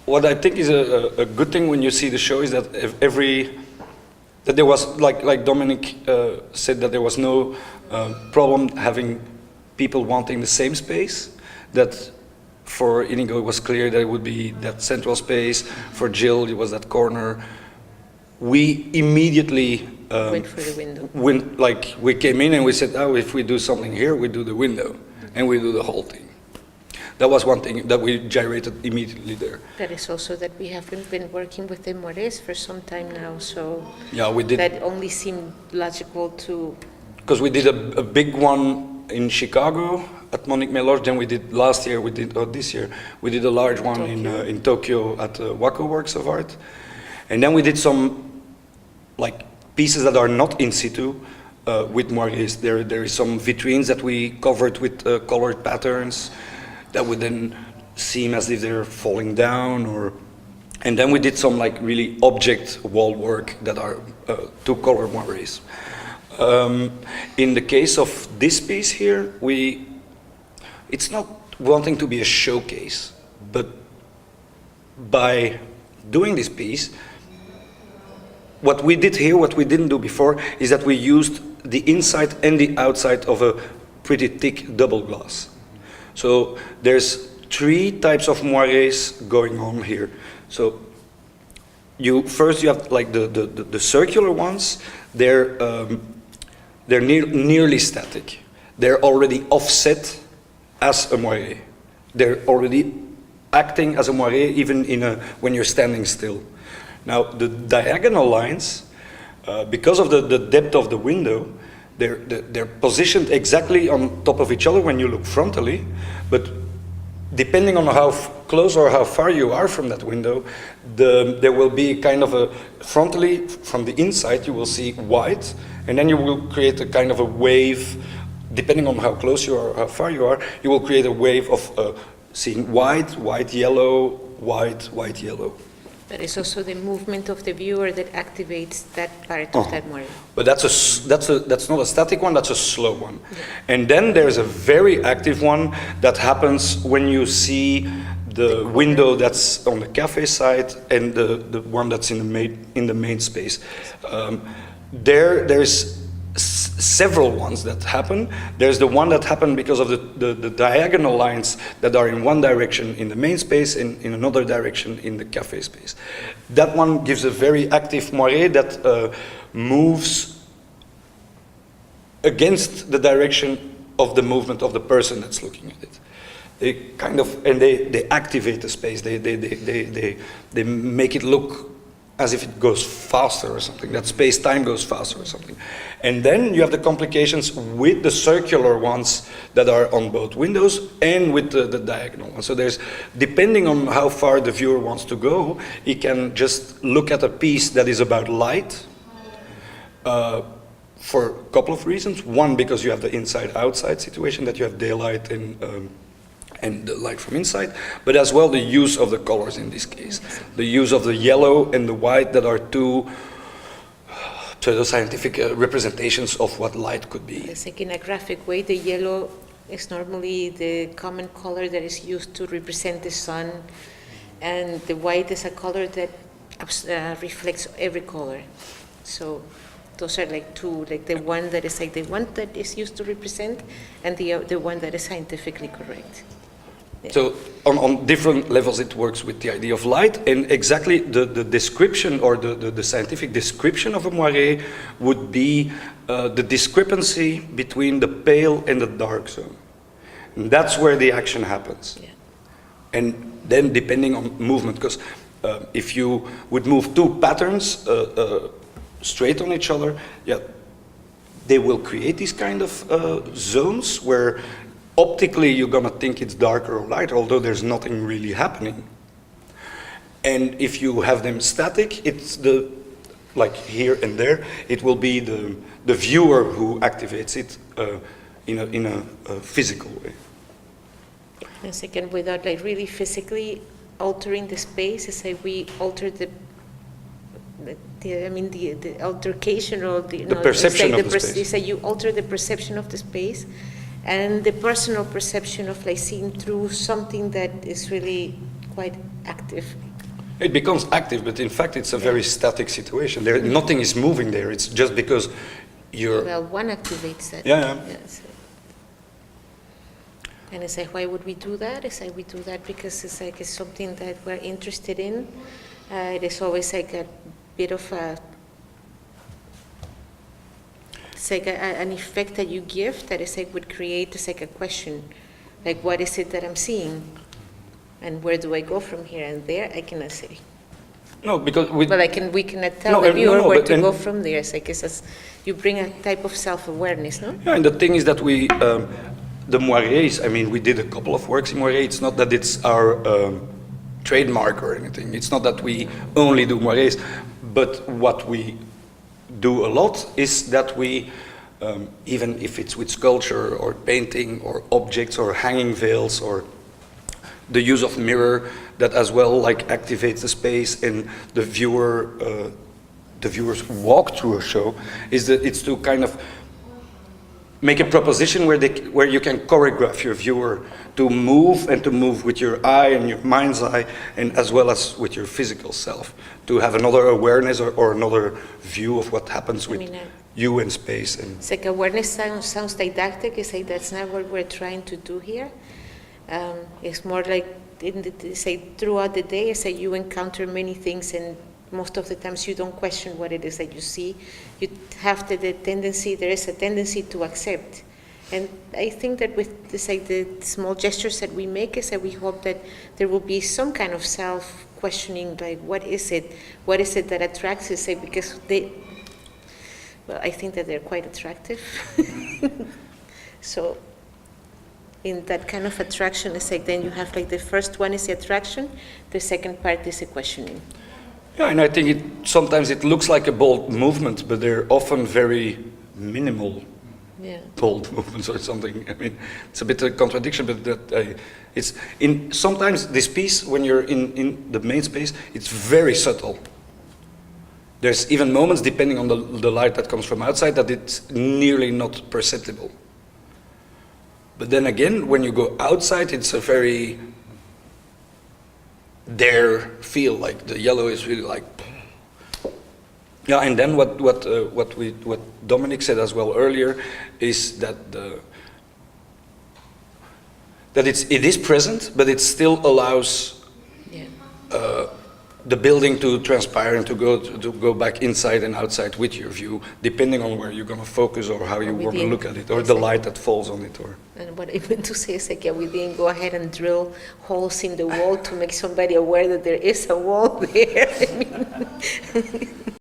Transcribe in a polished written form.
what I think is a good thing when you see the show is that that there was, like Dominic said, that there was no problem having people wanting the same space. That for Inigo it was clear that it would be that central space. For Jill it was that corner. We immediately went for the window. We came in and we said, oh, if we do something here, we do the window, and we do the whole thing. That was one thing that we gyrated immediately there. That is also that we have been working with the Moires for some time now, so yeah, we did. That only seemed logical to... Because we did a big one in Chicago at Monique Melor, then we did last year, this year, we did a large one in Tokyo at Wako Works of Art. And then we did some pieces that are not in situ with moires. There is some vitrines that we covered with colored patterns that would then seem as if they're falling down, and then we did some really object wall work that are two-color moires. In the case of this piece here, it's not wanting to be a showcase, but by doing this piece, what we did here, what we didn't do before, is that we used the inside and the outside of a pretty thick double glass. So there's 3 types of moires going on here. So first you have the circular ones. They're nearly static. They're already offset as a moire. They're already acting as a moire even when you're standing still. Now the diagonal lines, because of the depth of the window, they're positioned exactly on top of each other when you look frontally, but depending on how close or how far you are from that window, there will be kind of a frontally from the inside you will see white, and then you will create a kind of a wave. Depending on how close you are, how far you are, you will create a wave of seeing white, white, yellow, white, white, yellow. That is also the movement of the viewer that activates that part of that moire. But that's not a static one, that's a slow one. Yeah. And then there's a very active one that happens when you see the window that's on the cafe side and the one that's in the main space. There's several ones that happen. There's the one that happened because of the diagonal lines that are in one direction in the main space and in another direction in the cafe space. That one gives a very active moire that moves against the direction of the movement of the person that's looking at it. They kind of, and they activate the space. They make it look as if it goes faster or something, that space-time goes faster or something. And then you have the complications with the circular ones that are on both windows and with the diagonal ones. So there's, depending on how far the viewer wants to go, he can just look at a piece that is about light for a couple of reasons. One, because you have the inside-outside situation, that you have daylight and the light from inside, but as well the use of the colors in this case. The use of the yellow and the white that are two pseudo-scientific representations of what light could be. It's like in a graphic way, the yellow is normally the common color that is used to represent the sun, and the white is a color that reflects every color. So those are like two, like the one that is like the one that is used to represent, and the one that is scientifically correct. Yeah. So on different levels it works with the idea of light, and exactly the description or the scientific description of a moire would be the discrepancy between the pale and the dark zone. And that's where the action happens. Yeah. And then depending on movement, because if you would move two patterns straight on each other, yeah, they will create these kind of zones where optically you're gonna think it's darker or lighter, although there's nothing really happening. And if you have them static, it's like here and there, it will be the viewer who activates it in a physical way. And second, without like really physically altering the space, it's like we alter the altercation or the perception of the space. It's like you alter the perception of the space and the personal perception of like seeing through something that is really quite active. It becomes active, but in fact it's a very static situation. There, nothing is moving there. It's just because you're... Well, one activates that. Yeah. So. And it's like, why would we do that? It's like we do that because it's like it's something that we're interested in. It is always like a bit of a... It's like an effect that you give that is like would create, it's like a question. Like, what is it that I'm seeing? And where do I go from here? And there, I cannot say. No, because we cannot tell the viewer where to go from there. It's like you bring a type of self-awareness, no? Yeah, and the thing is that we, the moirés, I mean, we did a couple of works in moiré. It's not that it's our trademark or anything. It's not that we only do moirés, but what we do a lot is that we, even if it's with sculpture or painting or objects or hanging veils or the use of mirror, that as well like activates the space and the viewers walk through a show, is that it's to kind of make a proposition where you can choreograph your viewer to move and to move with your eye and your mind's eye, and as well as with your physical self, to have another awareness or another view of what happens with you in space. And it's like awareness sounds didactic. It's like that's not what we're trying to do here. It's more like throughout the day, it's like you encounter many things, and most of the times you don't question what it is that you see. You have there is a tendency to accept. And I think that with this, like the small gestures that we make, is that we hope that there will be some kind of self-questioning, like what is it that attracts us? Because I think that they're quite attractive. So in that kind of attraction, it's like then you have like the first one is the attraction, the second part is the questioning. yeah, and I think sometimes it looks like a bold movement, but they're often very minimal bold movements or something. I mean, it's a bit of a contradiction, but it's in sometimes this piece, when you're in the main space, it's very subtle. There's even moments, depending on the light that comes from outside, that it's nearly not perceptible. But then again, when you go outside, it's a very dare feel, like the yellow is really like... Yeah, and then what Dominic said as well earlier is that it is present, but it still allows the building to transpire and to go back inside and outside with your view, depending on where you're going to focus or how you want to look at it, or the light that falls on it. And what I meant to say is like, we didn't go ahead and drill holes in the wall to make somebody aware that there is a wall there. I mean,